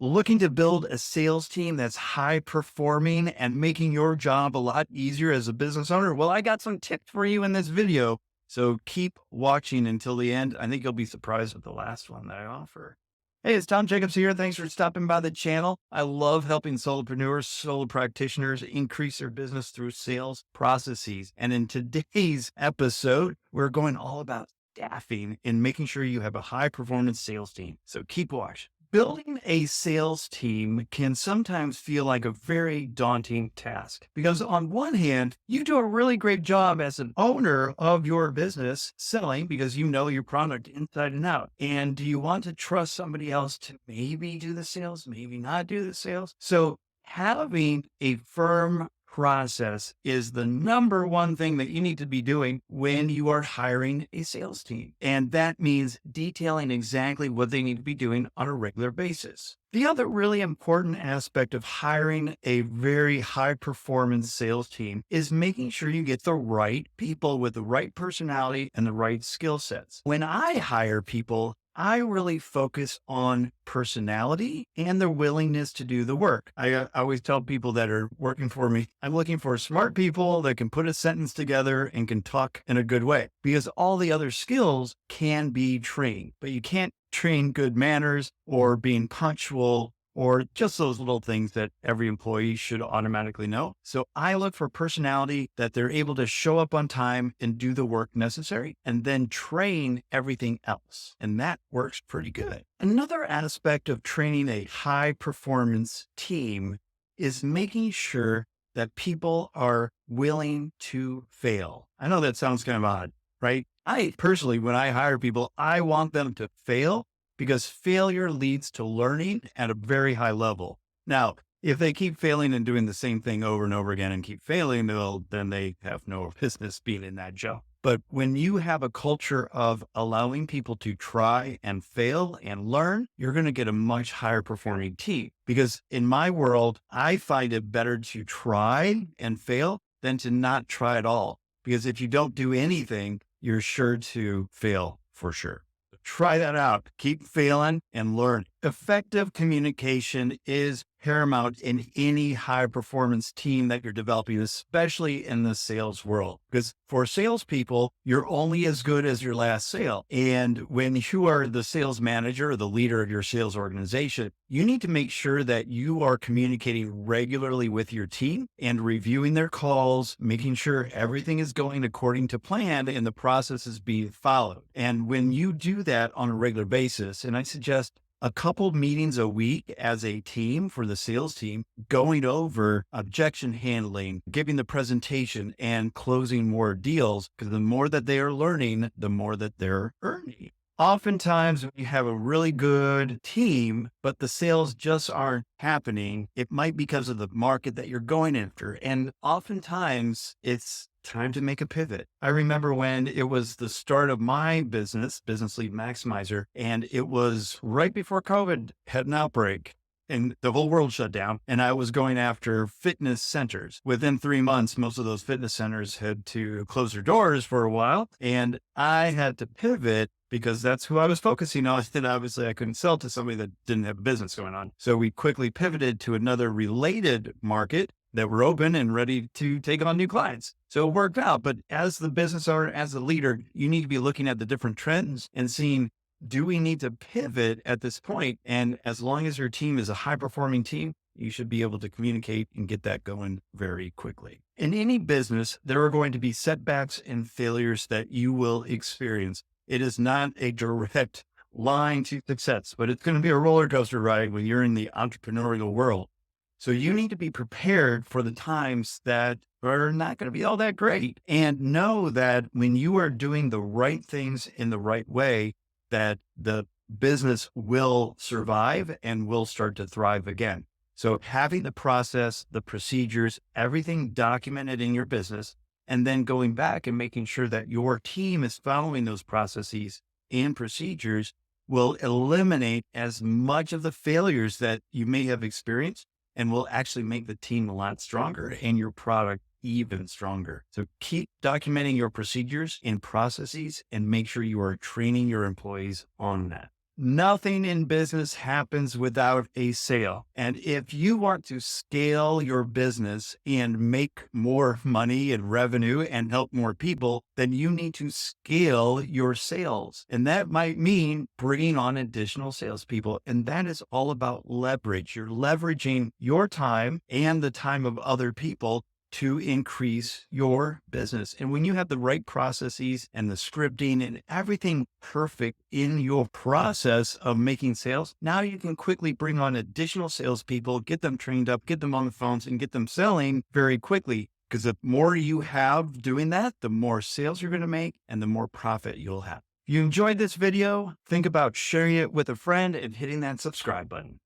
Looking to build a sales team that's high performing and making your job a lot easier as a business owner? Well, I got some tips for you in this video. So keep watching until the end. I think you'll be surprised with the last one that I offer. Hey, it's Tom Jacobs here. Thanks for stopping by the channel. I love helping solopreneurs, solo practitioners increase their business through sales processes. And in today's episode, we're going all about staffing and making sure you have a high performance sales team. So keep watching. Building a sales team can sometimes feel like a very daunting task because, on one hand, you do a really great job as an owner of your business selling because you know your product inside and out. And do you want to trust somebody else to maybe do the sales, maybe not do the sales? So, having a firm process is the number one thing that you need to be doing when you are hiring a sales team. And that means detailing exactly what they need to be doing on a regular basis. The other really important aspect of hiring a very high performance sales team is making sure you get the right people with the right personality and the right skill sets. When I hire people, I really focus on personality and their willingness to do the work. I always tell people that are working for me, I'm looking for smart people that can put a sentence together and can talk in a good way, because all the other skills can be trained, but you can't train good manners or being punctual or just those little things that every employee should automatically know. So I look for personality, that they're able to show up on time and do the work necessary and then train everything else. And that works pretty good. Another aspect of training a high performance team is making sure that people are willing to fail. I know that sounds kind of odd, right? I personally, when I hire people, I want them to fail, because failure leads to learning at a very high level. Now, if they keep failing and doing the same thing over and over again and keep failing, then they have no business being in that job. But when you have a culture of allowing people to try and fail and learn, you're going to get a much higher performing team. Because in my world, I find it better to try and fail than to not try at all. Because if you don't do anything, you're sure to fail for sure. Try that out. Keep failing and learn. Effective communication is paramount in any high performance team that you're developing, especially in the sales world. Because for salespeople, you're only as good as your last sale. And when you are the sales manager or the leader of your sales organization, you need to make sure that you are communicating regularly with your team and reviewing their calls, making sure everything is going according to plan and the process is being followed. And when you do that on a regular basis, and I suggest a couple meetings a week as a team for the sales team, going over objection handling, giving the presentation and closing more deals, because the more that they are learning, the more that they're earning. Oftentimes, when you have a really good team, but the sales just aren't happening, it might be because of the market that you're going after. And oftentimes it's time to make a pivot. I remember when it was the start of my business, Business Lead Maximizer, and it was right before COVID had an outbreak and the whole world shut down. And I was going after fitness centers. Within 3 months, most of those fitness centers had to close their doors for a while. And I had to pivot because that's who I was focusing on. And obviously I couldn't sell to somebody that didn't have business going on. So we quickly pivoted to another related market that were open and ready to take on new clients. So it worked out. But as the business owner, as a leader, you need to be looking at the different trends and seeing, do we need to pivot at this point? And as long as your team is a high performing team, you should be able to communicate and get that going very quickly. In any business, there are going to be setbacks and failures that you will experience. It is not a direct line to success, but it's going to be a roller coaster ride when you're in the entrepreneurial world. So you need to be prepared for the times that are not going to be all that great, and know that when you are doing the right things in the right way, that the business will survive and will start to thrive again. So having the process, the procedures, everything documented in your business, and then going back and making sure that your team is following those processes and procedures will eliminate as much of the failures that you may have experienced, and will actually make the team a lot stronger and your product even stronger. So keep documenting your procedures and processes and make sure you are training your employees on that. Nothing in business happens without a sale. And if you want to scale your business and make more money and revenue and help more people, then you need to scale your sales. And that might mean bringing on additional salespeople. And that is all about leverage. You're leveraging your time and the time of other people to increase your business. And when you have the right processes and the scripting and everything perfect in your process of making sales, now you can quickly bring on additional salespeople, get them trained up, get them on the phones, and get them selling very quickly. Because the more you have doing that, the more sales you're going to make and the more profit you'll have. If you enjoyed this video, think about sharing it with a friend and hitting that subscribe button.